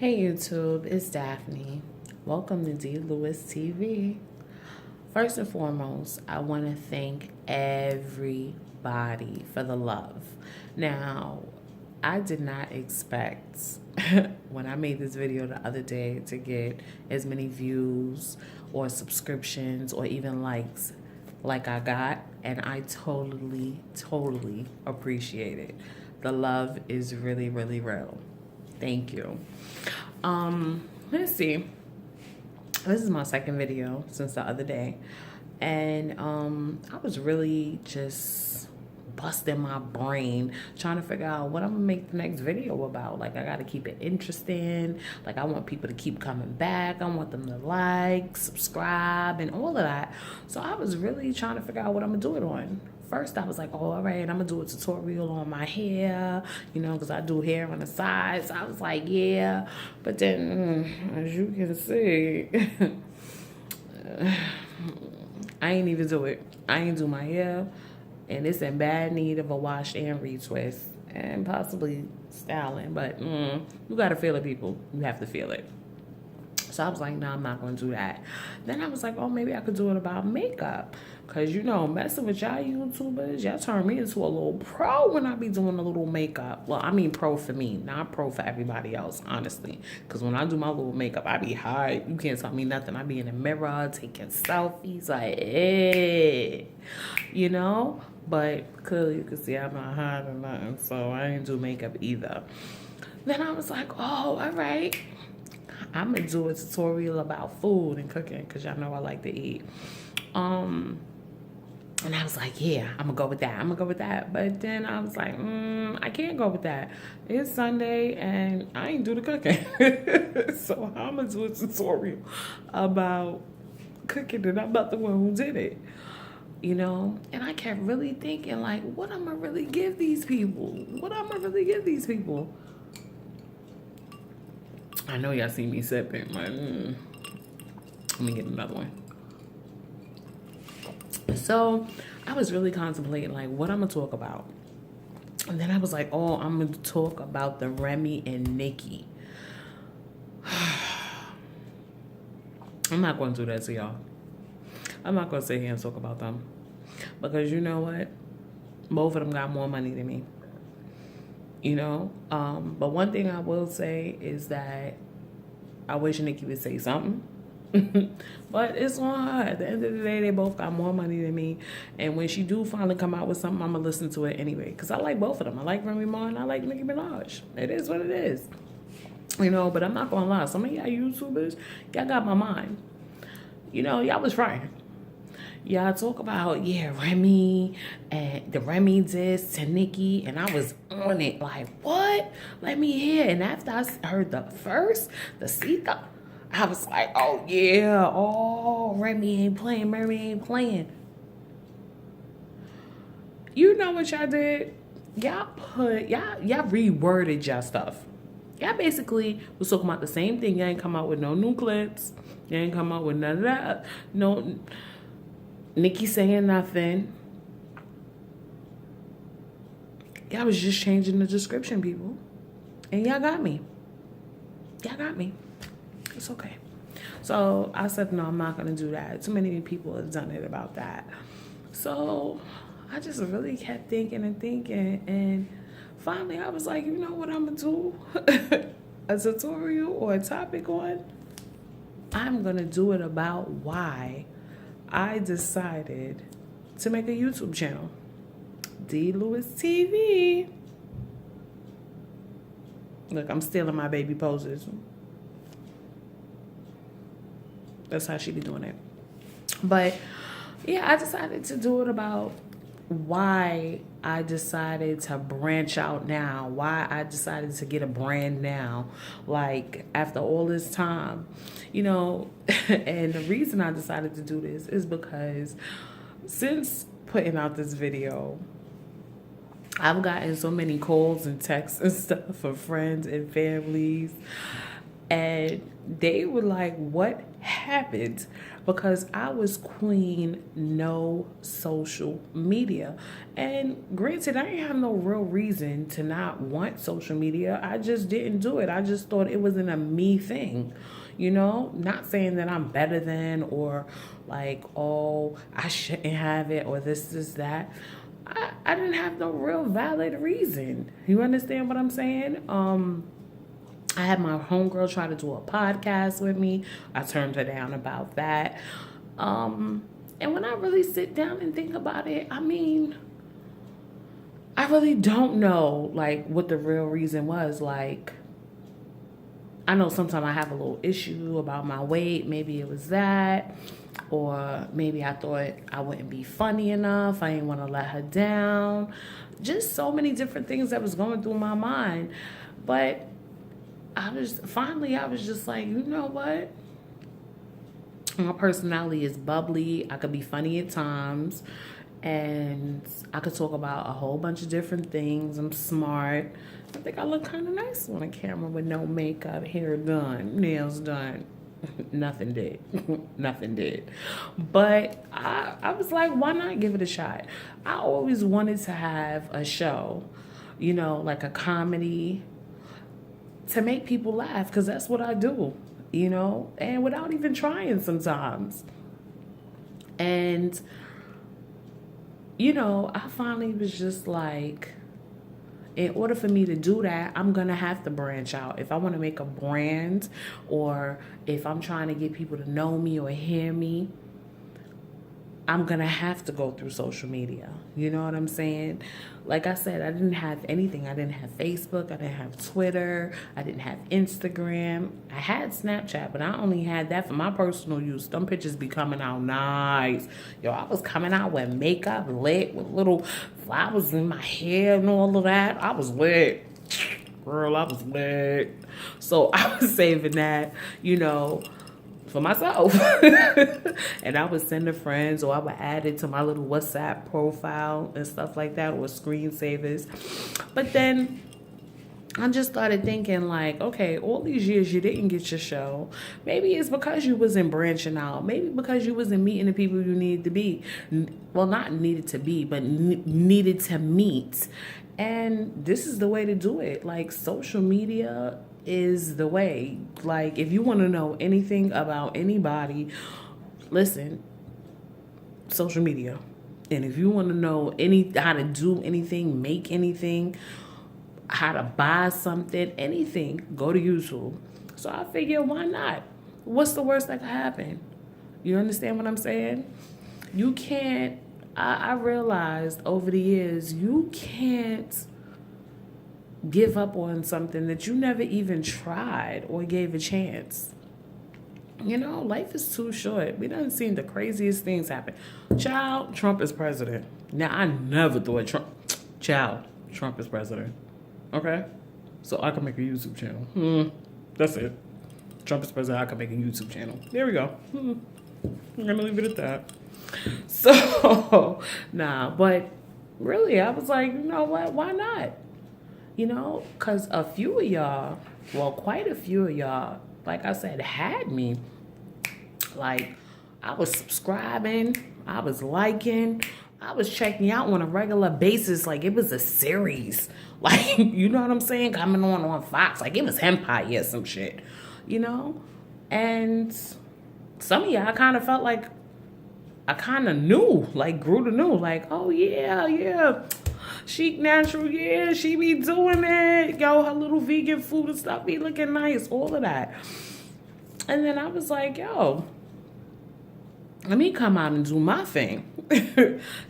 Hey YouTube, it's Daphne. Welcome to D. Lewis TV. First and foremost, I want to thank everybody for the love. Now, I did not expect when I made this video the other day to get as many views or subscriptions or even likes like I got, and I totally appreciate it. The love is really, really real. Thank you. Let's see. This is my second video since the other day. And I was really just busting my brain trying to figure out what I'm gonna make the next video about. Like, I gotta keep it interesting. Like, I want people to keep coming back. I want them to like, subscribe, and all of that. So I was really trying to figure out what I'm gonna do it on. First, I was like, oh, all right, I'm gonna do a tutorial on my hair, because I do hair on the side. So I was like, yeah. But then, as you can see, I ain't even do it. I ain't do my hair, and it's in bad need of a wash and retwist, and possibly styling. But you gotta feel it, people. You have to feel it. So I was like, no, I'm not going to do that. Then I was like, oh, maybe I could do it about makeup. Because, messing with y'all YouTubers, y'all turn me into a little pro when I be doing a little makeup. Well, I mean pro for me, not pro for everybody else, honestly. Because when I do my little makeup, I be high. You can't tell me nothing. I be in the mirror taking selfies like, hey, But clearly you can see I'm not high or nothing. So I ain't do makeup either. Then I was like, oh, all right. I'm gonna do a tutorial about food and cooking because y'all know I like to eat. And I was like, yeah, I'm gonna go with that. But then I was like, I can't go with that. It's Sunday and I ain't do the cooking. So I'm gonna do a tutorial about cooking and I'm not the one who did it. And I kept really thinking, like, what I'm gonna really give these people? I know y'all see me sipping. Like, let me get another one. So I was really contemplating, like, what I'm going to talk about. And then I was like, oh, I'm going to talk about the Remy and Nicki. I'm not going to do that to y'all. I'm not going to sit here and talk about them. Because you know what? Both of them got more money than me. But one thing I will say is that I wish Nicki would say something. But it's on her. At the end of the day, they both got more money than me. And when she do finally come out with something, I'm going to listen to it anyway. Because I like both of them. I like Remy Ma and I like Nicki Minaj. It is what it is. But I'm not going to lie. Some of y'all YouTubers, y'all got my mind. Y'all was frying. Y'all talk about, Remy and the Remy diss to Nicki, and I was on it like, what? Let me hear. And after I heard the Sita, I was like, oh yeah, Remy ain't playing. You know what y'all did? Y'all reworded y'all stuff. Y'all basically was talking about the same thing. Y'all ain't come out with no new clips. Y'all ain't come out with none of that. No. Nicki saying nothing. Y'all was just changing the description, people. And y'all got me. It's okay. So I said, no, I'm not going to do that. Too many people have done it about that. So I just really kept thinking. And finally I was like, you know what I'm going to do? A tutorial or a topic on? I'm going to do it about why I decided to make a YouTube channel, D. Lewis TV. Look, I'm stealing my baby poses. That's how she be doing it. But yeah, I decided to do it about why I decided to branch out now, why I decided to get a brand now, like after all this time, and the reason I decided to do this is because since putting out this video, I've gotten so many calls and texts and stuff from friends and families, And they were like, what happened? Because I was queen no social media. And granted, I didn't have no real reason to not want social media. I just didn't do it. I just thought it wasn't a me thing. Not saying that I'm better than, or like, oh, I shouldn't have it, or this, that. I didn't have no real valid reason. You understand what I'm saying? I had my homegirl try to do a podcast with me. I turned her down about that. And when I really sit down and think about it, I mean, I really don't know, like, what the real reason was. Like, I know sometimes I have a little issue about my weight. Maybe it was that. Or maybe I thought I wouldn't be funny enough. I didn't want to let her down. Just so many different things that was going through my mind. But I was just like, you know what? My personality is bubbly. I could be funny at times. And I could talk about a whole bunch of different things. I'm smart. I think I look kind of nice on a camera with no makeup, hair done, nails done. Nothing did. Nothing did. But I was like, why not give it a shot? I always wanted to have a show, like a comedy, to make people laugh, because that's what I do, and without even trying sometimes. And, I finally was just like, in order for me to do that, I'm going to have to branch out. If I want to make a brand, or if I'm trying to get people to know me or hear me, I'm going to have to go through social media. You know what I'm saying? Like I said, I didn't have anything. I didn't have Facebook. I didn't have Twitter. I didn't have Instagram. I had Snapchat, but I only had that for my personal use. Them pictures be coming out nice. I was coming out with makeup, lit, with little flowers in my hair and all of that. I was lit. Girl, I was lit. So I was saving that, for myself. And I would send to friends, or I would add it to my little WhatsApp profile and stuff like that, or screensavers. But then I just started thinking, like, okay, all these years you didn't get your show. Maybe it's because you wasn't branching out. Maybe because you wasn't meeting the people you needed to be. Well, not needed to be, but needed to meet. And this is the way to do it. Like, social media is the way. Like, if you want to know anything about anybody, listen, social media. And if you want to know how to do anything, make anything, how to buy something, anything, go to YouTube. So I figure, why not? What's the worst that could happen? You understand what I'm saying? You can't, I realized over the years, you can't give up on something that you never even tried or gave a chance. Life is too short. We done seen the craziest things happen. Child, Trump is president. Now, I never thought Trump is president. Okay? So I can make a YouTube channel. That's it. Trump is president, I can make a YouTube channel. There we go. I'm going to leave it at that. So, but really, I was like, you know what? Why not? Because a few of y'all, quite a few of y'all, like I said, had me. Like, I was subscribing, I was liking, I was checking out on a regular basis. Like, it was a series. Like, you know what I'm saying? Coming on Fox. Like, it was Empire or some shit. And some of y'all kind of felt like I kind of knew, like, grew to know. Like, oh, yeah. Chic Natural, yeah, she be doing it. Yo, her little vegan food and stuff be looking nice, all of that. And then I was like, yo, let me come out and do my thing.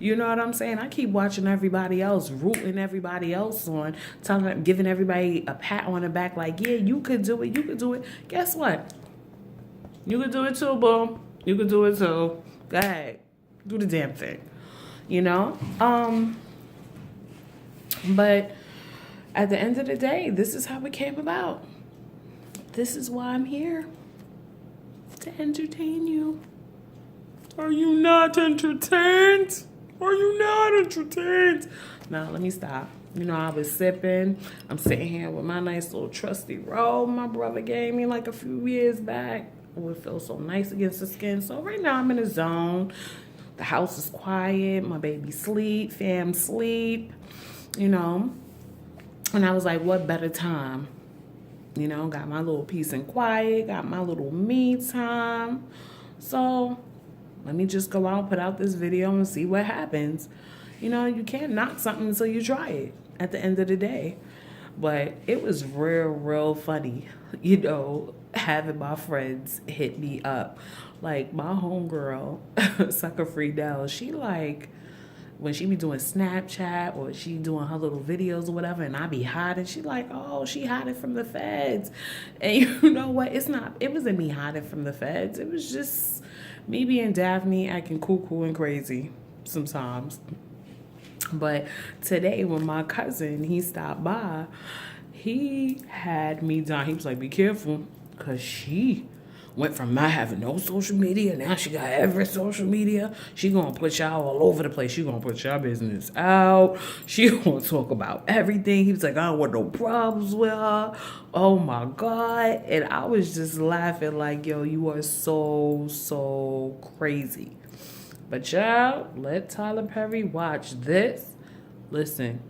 You know what I'm saying? I keep watching everybody else, rooting everybody else on, giving everybody a pat on the back, like, yeah, you could do it. Guess what? You could do it too, boo. You could do it too. Go ahead. Do the damn thing. But at the end of the day, this is how it came about. This is why I'm here. To entertain you. Are you not entertained? Are you not entertained? Now, let me stop. You know, I was sipping. I'm sitting here with my nice little trusty robe my brother gave me like a few years back. Oh, it feels so nice against the skin. So right now I'm in a zone. The house is quiet. My baby sleep. Fam sleep. You know. And I was like, what better time? You know, got my little peace and quiet. Got my little me time. So let me just go out, put out this video and see what happens. You know, you can't knock something until you try it at the end of the day. But it was real funny, you know, having my friends hit me up. Like my homegirl, Sucker Free Dell, she like, when she be doing Snapchat or she doing her little videos or whatever, and I be hiding, she like, oh, she hiding from the feds. And you know what? It wasn't me hiding from the feds. It was just me being Daphne acting cuckoo and crazy sometimes. But today when my cousin, he stopped by, he had me down. He was like, be careful, because she went from not having no social media, now she got every social media. She gonna put y'all all over the place. She gonna put y'all business out. She gonna talk about everything. He was like, I don't want no problems with her. Oh my God. And I was just laughing like, yo, you are so crazy. But y'all, let Tyler Perry watch this. Listen.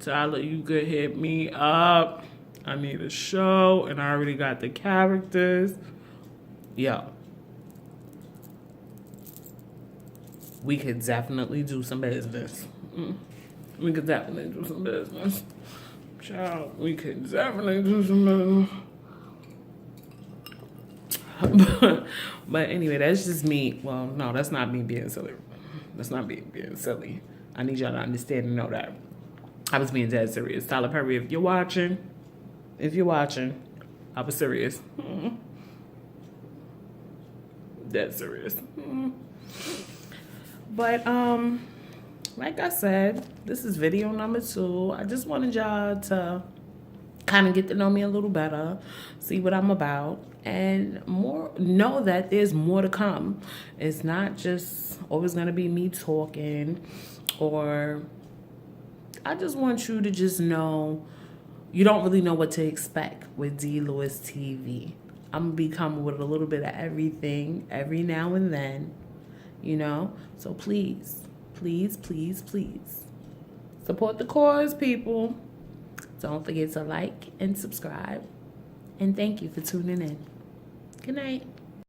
Tyler, you could hit me up. I need a show, and I already got the characters. Yo. We could definitely do some business. We could definitely do some business. Child, we could definitely do some business. But anyway, that's just me. Well, no, that's not me being silly. That's not me being silly. I need y'all to understand and know that. I was being dead serious. Tyler Perry, if you're watching, I was serious. Dead serious. But, like I said, this is video number 2. I just wanted y'all to kind of get to know me a little better, see what I'm about, and know that there's more to come. It's not just always going to be me talking, or I just want you to just know you don't really know what to expect with D. Lewis TV. I'm going to be coming with a little bit of everything every now and then, you know? So please support the cause, people. Don't forget to like and subscribe. And thank you for tuning in. Good night.